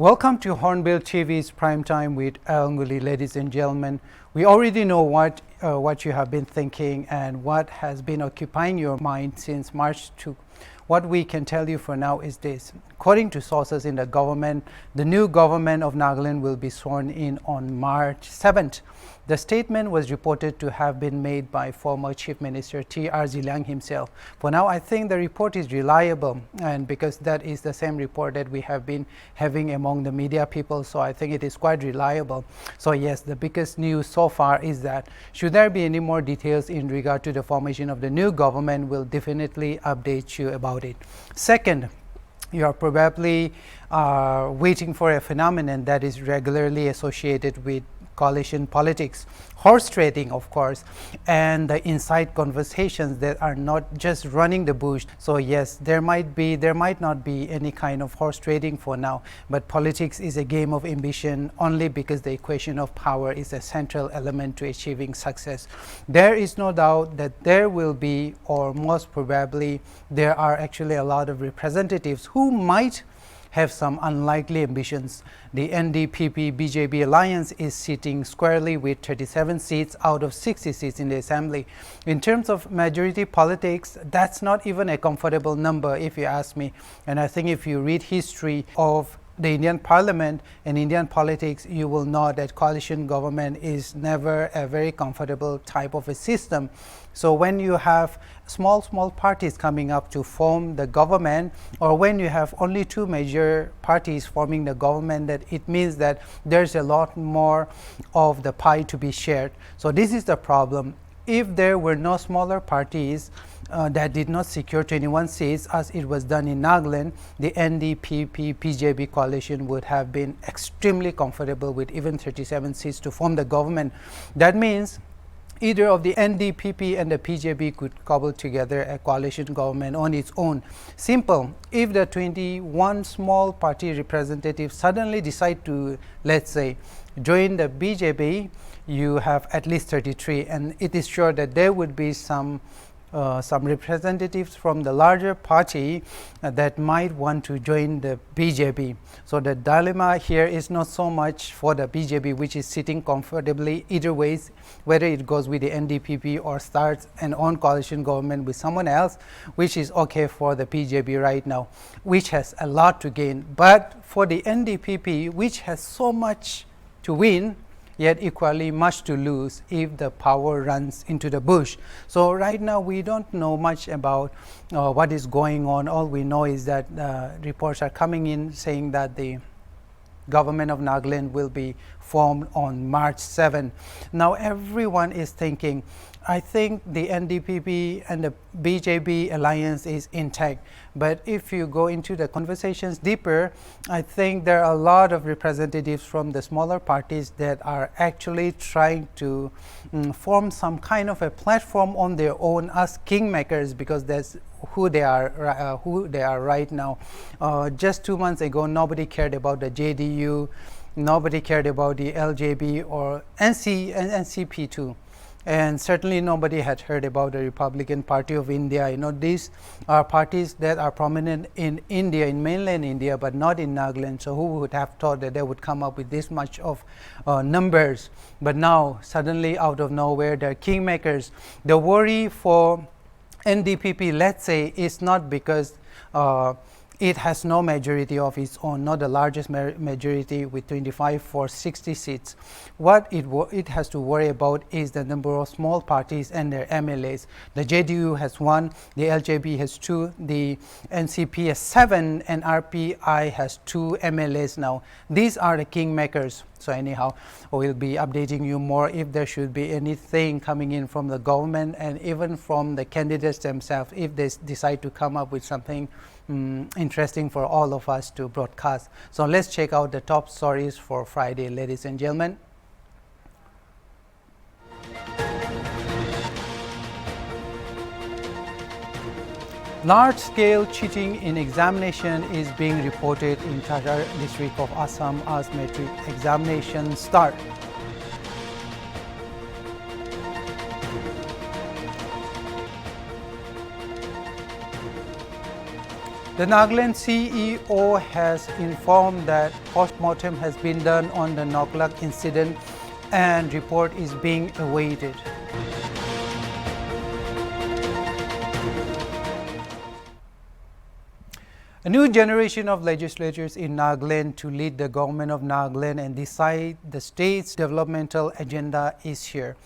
Welcome to Hornbill TV's Primetime with Ngullie, ladies and gentlemen. We already know what you have been thinking and what has been occupying your mind since March 2. What we can tell you for now is this. According to sources in the government, the new government of Nagaland will be sworn in on March 7th. The statement was reported to have been made by former Chief Minister T.R. Ziliang himself. For now, I think the report is reliable, and because that is the same report that we have been having among the media people, so I think it is quite reliable. So yes, the biggest news so far is that should there be any more details in regard to the formation of the new government, we'll definitely update you about it. Second, you are probably waiting for a phenomenon that is regularly associated with coalition politics, horse trading, of course, and the inside conversations that are not just running the bush. So yes, there might not be any kind of horse trading for now, but politics is a game of ambition only because the equation of power is a central element to achieving success. There is no doubt that there will be, or most probably there are actually a lot of representatives who might have some unlikely ambitions. The NDPP-BJP alliance is sitting squarely with 37 seats out of 60 seats in the assembly. In terms of majority politics, that's not even a comfortable number if you ask me. And I think if you read history of the Indian Parliament and Indian politics, you will know that coalition government is never a very comfortable type of a system. So when you have small parties coming up to form the government, or when you have only two major parties forming the government, that it means that there's a lot more of the pie to be shared. So this is the problem. If there were no smaller parties that did not secure 21 seats as it was done in Nagaland, the NDPP-BJP coalition would have been extremely comfortable with even 37 seats to form the government. That means either of the NDPP and the BJP could cobble together a coalition government on its own. Simple. If the 21 small party representatives suddenly decide to, let's say, join the BJP, you have at least 33, and it is sure that there would be some representatives from the larger party that might want to join the BJP. So the dilemma here is not so much for the BJP, which is sitting comfortably either ways, whether it goes with the NDPP or starts an own coalition government with someone else, which is okay for the BJP right now, which has a lot to gain. But for the NDPP, which has so much to win, yet equally much to lose if the power runs into the bush. So right now we don't know much about what is going on. All we know is that reports are coming in saying that the government of Nagaland will be formed on March 7. Now everyone is thinking, I think the NDPP and the BJP alliance is intact. But if you go into the conversations deeper, I think there are a lot of representatives from the smaller parties that are actually trying to form some kind of a platform on their own as kingmakers, because that's who they are right now. Just 2 months ago, nobody cared about the JDU, nobody cared about the LJB or NCP too. And certainly nobody had heard about the Republican Party of India. You know, these are parties that are prominent in India, in mainland India, but not in Nagaland. So who would have thought that they would come up with this much of numbers? But now, suddenly out of nowhere, they're kingmakers. The worry for NDPP, let's say, is not because it has no majority of its own, not the largest majority with 25 for 60 seats. What it has to worry about is the number of small parties and their MLAs. The JDU has 1, the LJB has 2, the NCP has 7, and RPI has 2 MLAs now. These are the kingmakers. So anyhow, we'll be updating you more if there should be anything coming in from the government and even from the candidates themselves, if they decide to come up with something interesting for all of us to broadcast. So let's check out the top stories for Friday, ladies and gentlemen. Large-scale cheating in examination is being reported in Tachar district of Assam as metric examinations start. The Nagaland CEO has informed that post-mortem has been done on the Noklak incident and report is being awaited. A new generation of legislators in Nagaland to lead the government of Nagaland and decide the state's developmental agenda is here.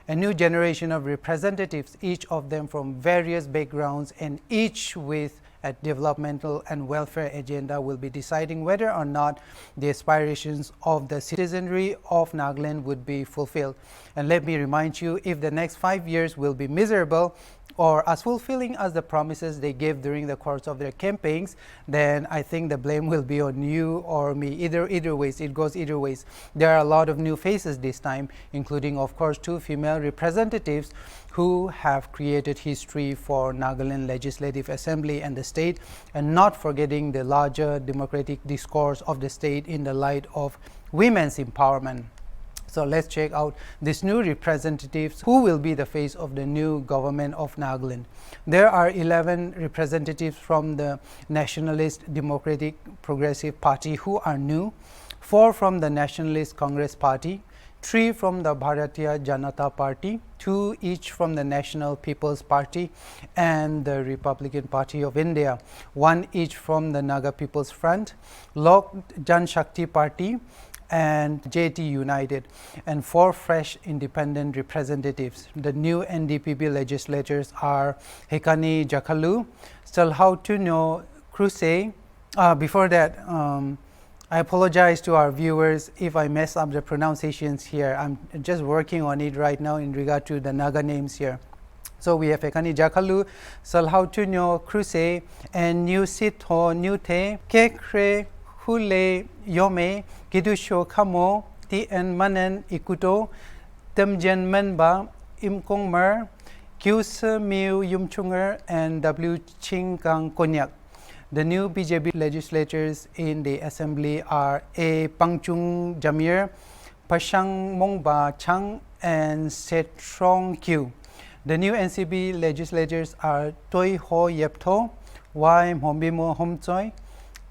A new generation of representatives, each of them from various backgrounds and each with a developmental and welfare agenda, will be deciding whether or not the aspirations of the citizenry of Nagaland would be fulfilled. And let me remind you, if the next 5 years will be miserable or as fulfilling as the promises they gave during the course of their campaigns, then I think the blame will be on you or me. Either ways, it goes either ways. There are a lot of new faces this time, including of course 2 female representatives who have created history for Nagaland Legislative Assembly and the state, and not forgetting the larger democratic discourse of the state in the light of women's empowerment. So let's check out these new representatives who will be the face of the new government of Nagaland. There are 11 representatives from the Nationalist Democratic Progressive Party who are new, 4 from the Nationalist Congress Party, 3 from the Bharatiya Janata Party, 2 each from the National People's Party and the Republican Party of India, 1 each from the Naga People's Front, Lok Jan Shakti Party, and JT United, and 4 fresh independent representatives. The new NDPP legislators are Hekani Jakalu, Salhautuno Kruse. Before that, I apologize to our viewers if I mess up the pronunciations here. I'm just working on it right now in regard to the Naga names here. So we have Hekani Jakalu, Salhautuno Kruse, and New Sitho Nute, Kekre Hule Yome, Gidusho Kamo, Tien Manen Ikuto, Temjen Menba, Imkong Mer, Kyus Miu Yumchunger, and W. Ching Kang Konyak. The new BJP legislators in the assembly are A. Pangchung Jamir, Pashang Mongba Chang, and Setrong Kyu. The new NCB legislators are Toi Ho Yepto, Y. Mhombimo Homchoi,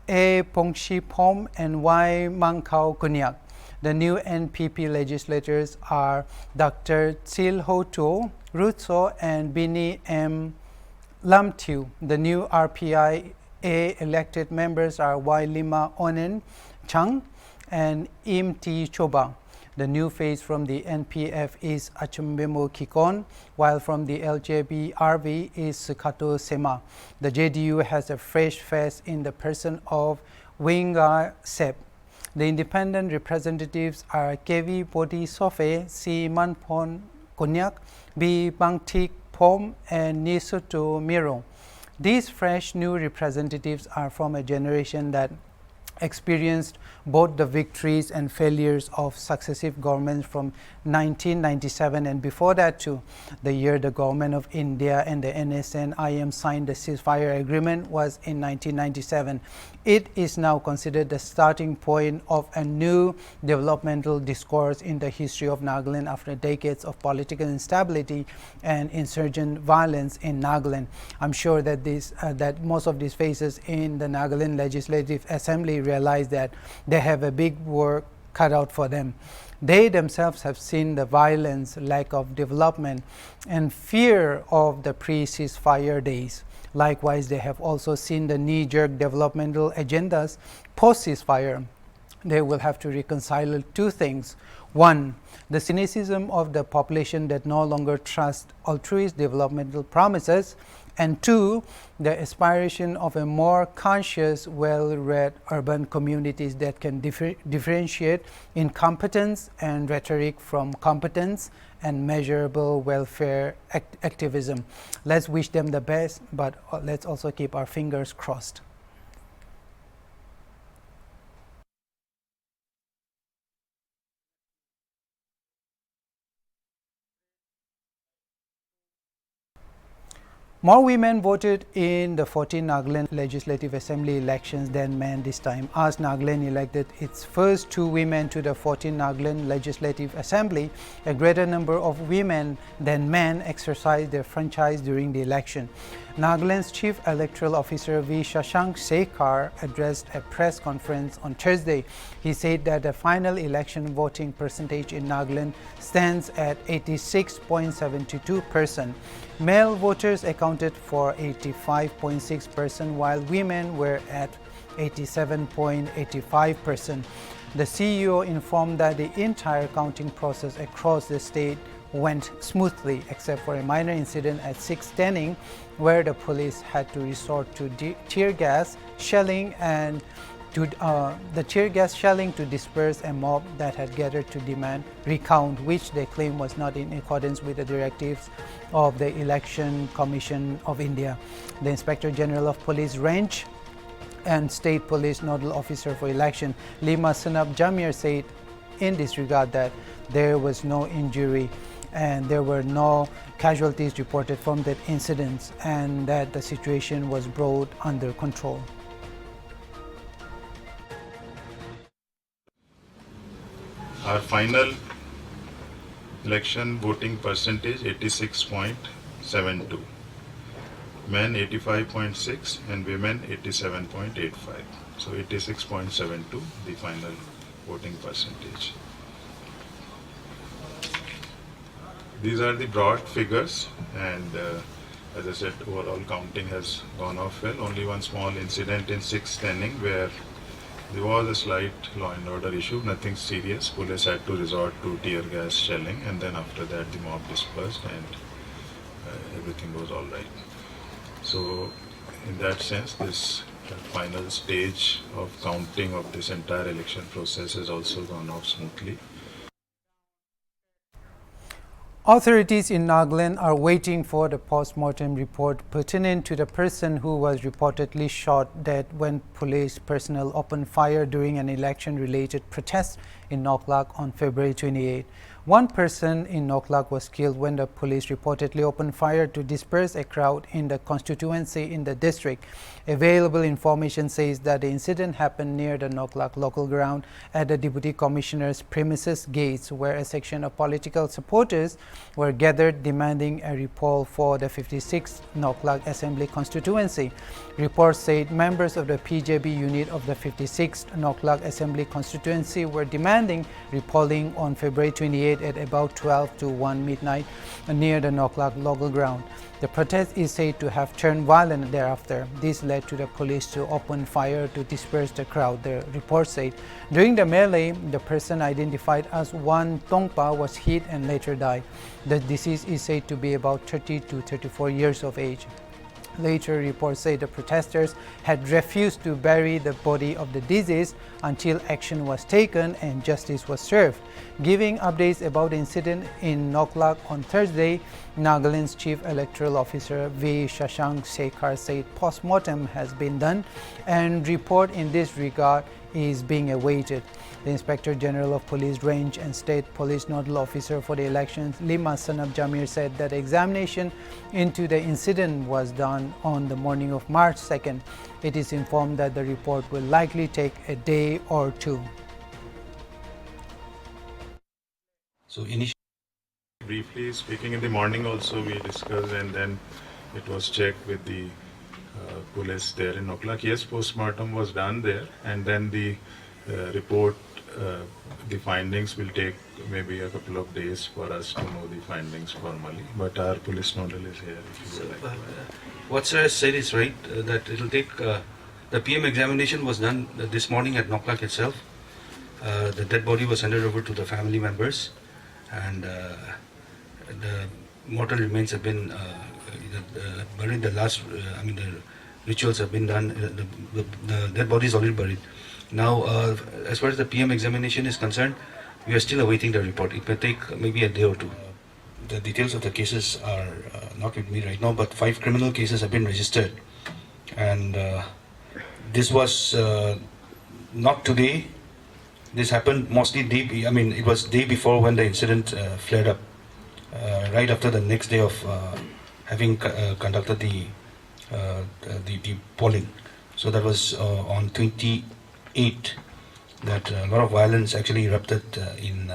A. Pongshi Pom, and Y. Mangkao Kunyak. The new NPP legislators are Dr. Tsil Ho To, Rutso, and Bini M. Lamtiu. The new RPI A elected members are Y. Lima Onen Chang and Im T. Choba. The new face from the NPF is Achumbemo Kikon, while from the LJB-RV is Sukato Sema. The JDU has a fresh face in the person of Winga Sep. The independent representatives are Kevi Poti Sofe, Si Manpon Konyak, B. Bangtik Pom, and Nisuto Miro. These fresh new representatives are from a generation that experienced both the victories and failures of successive governments from 1997 and before that too. The year the government of India and the NSN-IM signed the ceasefire agreement was in 1997. It is now considered the starting point of a new developmental discourse in the history of Nagaland after decades of political instability and insurgent violence in Nagaland. I'm sure that that most of these faces in the Nagaland Legislative Assembly realize that they have a big work cut out for them. They themselves have seen the violence, lack of development, and fear of the pre-ceasefire days. Likewise, they have also seen the knee-jerk developmental agendas post-ceasefire. They will have to reconcile 2 things. 1, the cynicism of the population that no longer trusts altruist developmental promises, and 2, the aspiration of a more conscious, well-read urban communities that can differentiate incompetence and rhetoric from competence and measurable welfare activism. Let's wish them the best, but let's also keep our fingers crossed. More women voted in the 14 Nagaland Legislative Assembly elections than men this time, as Nagaland elected its first 2 women to the 14 Nagaland Legislative Assembly. A greater number of women than men exercised their franchise during the election. Nagaland's Chief Electoral Officer V. Shashank Shekhar addressed a press conference on Thursday. He said that the final election voting percentage in Nagaland stands at 86.72%. Male voters accounted for 85.6%, while women were at 87.85%. The CEO informed that the entire counting process across the state went smoothly, except for a minor incident at 6 where the police had to resort to tear gas shelling to disperse a mob that had gathered to demand recount, which they claim was not in accordance with the directives of the Election Commission of India. The Inspector General of Police Range and State Police Nodal Officer for Election, Lima Sanab Jamir, said in this regard that there was no injury and there were no casualties reported from that incident, and that the situation was brought under control. Our final election voting percentage 86.72. Men 85.6 and women 87.85. So 86.72 the final voting percentage. These are the broad figures, and as I said, overall counting has gone off well. Only one small incident in 6 where there was a slight law and order issue, nothing serious. Police had to resort to tear gas shelling, and then after that the mob dispersed and everything was all right. So in that sense, this final stage of counting of this entire election process has also gone off smoothly. Authorities in Nagaland are waiting for the post-mortem report pertinent to the person who was reportedly shot dead when police personnel opened fire during an election-related protest in Noklak on February 28. One person in Noklak was killed when the police reportedly opened fire to disperse a crowd in the constituency in the district. Available information says that the incident happened near the Noklak local ground at the Deputy Commissioner's premises gates, where a section of political supporters were gathered demanding a repoll for the 56th Noklak Assembly constituency. Reports said members of the PJB unit of the 56th Noklak Assembly constituency were demanding repolling on February 28 at about 12 to 1 midnight near the Noklak local ground. The protest is said to have turned violent thereafter. This led to the police to open fire to disperse the crowd, the report said. During the melee, the person identified as Wan Tongpa was hit and later died. The deceased is said to be about 30 to 34 years of age. Later reports say the protesters had refused to bury the body of the deceased until action was taken and justice was served. Giving updates about the incident in Noklak on Thursday, Nagaland's Chief Electoral Officer V. Shashank Shekhar said post-mortem has been done and report in this regard is being awaited. The Inspector General of Police Range and State Police Nodal Officer for the elections, Lima Sanab Jamir, said that examination into the incident was done on the morning of March 2nd. It is informed that the report will likely take a day or two. So initially, briefly speaking, in the morning also we discussed, and then it was checked with the police there in Noklak. Yes, post-mortem was done there, and then the report, the findings will take maybe a couple of days for us to know the findings formally. But our police nodal is here. If you would like. What sir has said is right, that it will take, the PM examination was done this morning at Noklak itself. The dead body was handed over to the family members, and the mortal remains have been buried. The last, the rituals have been done. The dead body is already buried. Now, as far as the PM examination is concerned, we are still awaiting the report. It may take maybe a day or two. The details of the cases are not with me right now, but 5 criminal cases have been registered. And this was not today. This happened mostly it was day before when the incident flared up, right after the next day of having conducted the polling. So that was on 28 that a lot of violence actually erupted in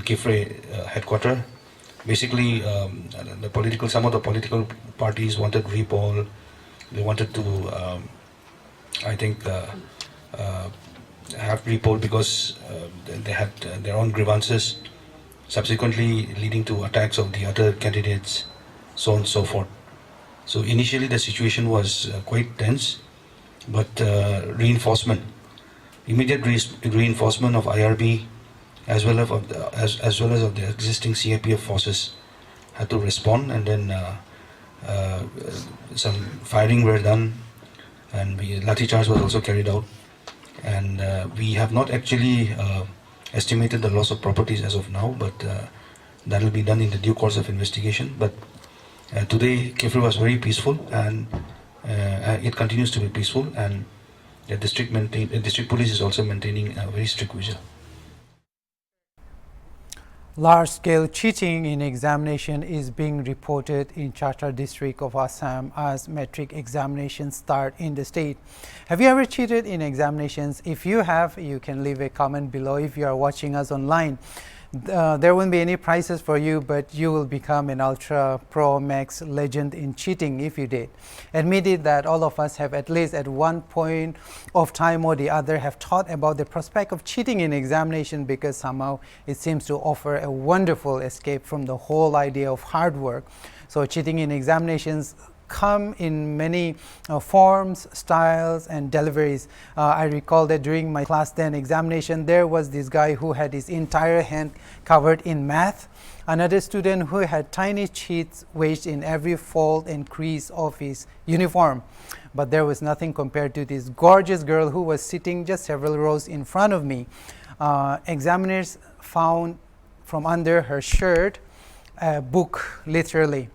Kifre headquarters, basically some of the political parties wanted repoll. They wanted to, I think, have repoll because they had their own grievances, subsequently leading to attacks of the other candidates, so on and so forth. So initially the situation was quite tense, but immediate reinforcement of IRB as well as well as of the existing CIPF forces had to respond, and then some firing were done, and lathi charge was also carried out, and we have not actually estimated the loss of properties as of now, but that will be done in the due course of investigation. But today Kefri was very peaceful, and it continues to be peaceful, and the district police is also maintaining a very strict vigil. Large-scale cheating in examination is being reported in Chatra district of Assam as metric examinations start in the state. Have you ever cheated in examinations? If you have, you can leave a comment below if you are watching us online. There won't be any prizes for you, but you will become an Ultra Pro Max legend in cheating if you did. Admitted that all of us have at least at one point of time or the other have thought about the prospect of cheating in examination because somehow it seems to offer a wonderful escape from the whole idea of hard work. So cheating in examinations come in many forms, styles, and deliveries. I recall that during my class 10 examination, there was this guy who had his entire hand covered in math, another student who had tiny cheats wedged in every fold and crease of his uniform. But there was nothing compared to this gorgeous girl who was sitting just several rows in front of me. Examiners found from under her shirt a book, literally.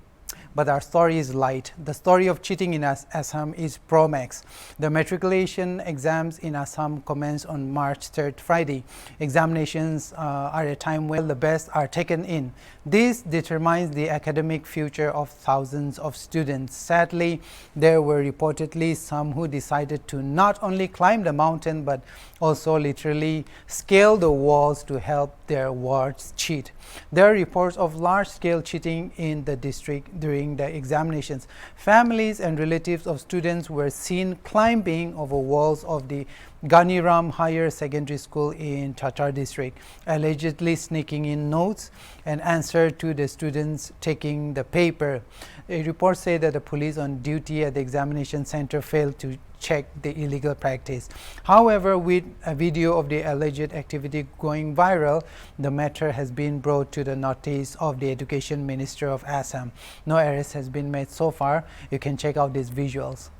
But our story is light. The story of cheating in Assam is Pro Max. The matriculation exams in Assam commence on March 3rd, Friday. Examinations are a time when the best are taken in. This determines the academic future of thousands of students. Sadly, there were reportedly some who decided to not only climb the mountain but also literally scale the walls to help their wards cheat. There are reports of large-scale cheating in the district during the examinations. Families and relatives of students were seen climbing over walls of the Ganiram Higher Secondary School in Chatra district, allegedly sneaking in notes and answer to the students taking the paper. A report said that the police on duty at the examination center failed to check the illegal practice. However, with a video of the alleged activity going viral, the matter has been brought to the notice of the Education Minister of Assam. No arrest has been made so far. You can check out these visuals.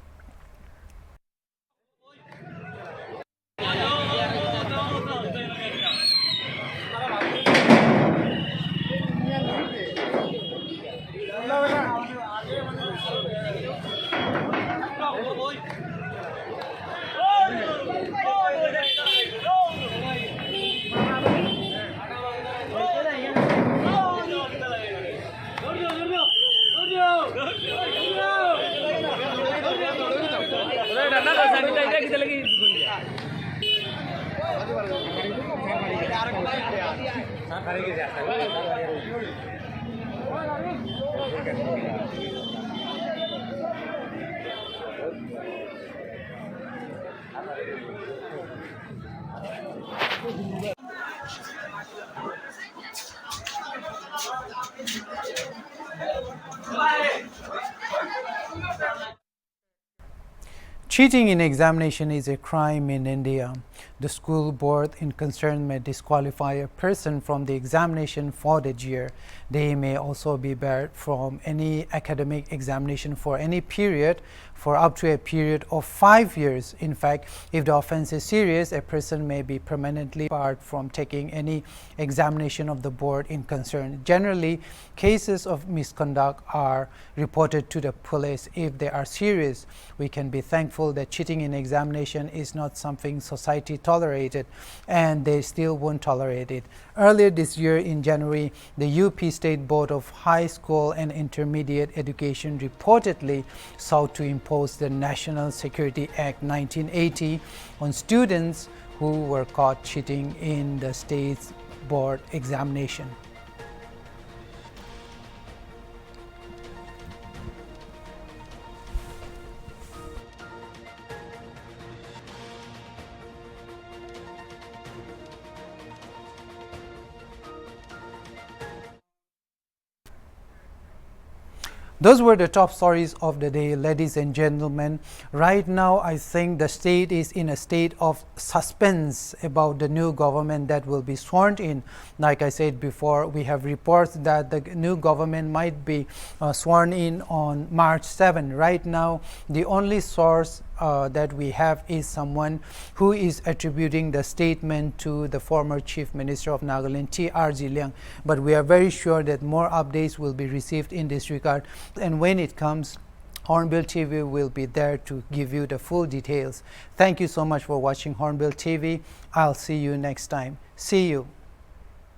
Cheating in examination is a crime in India. The school board in concern may disqualify a person from the examination for that year. They may also be barred from any academic examination for any period for up to a period of 5 years. In fact, if the offense is serious, a person may be permanently barred from taking any examination of the board in concern. Generally, cases of misconduct are reported to the police. If they are serious, we can be thankful that cheating in examination is not something society tolerated, and they still won't tolerate it. Earlier this year in January, the UP State Board of High School and Intermediate Education reportedly sought to impose the National Security Act 1980 on students who were caught cheating in the state's board examination. Those were the top stories of the day, ladies and gentlemen. Right now, I think the state is in a state of suspense about the new government that will be sworn in. Like I said before, we have reports that the new government might be sworn in on March 7. Right now, the only source that we have is someone who is attributing the statement to the former Chief Minister of Nagaland, T.R. Liang. But we are very sure that more updates will be received in this regard. And when it comes, Hornbill TV will be there to give you the full details. Thank you so much for watching Hornbill TV. I'll see you next time. See you.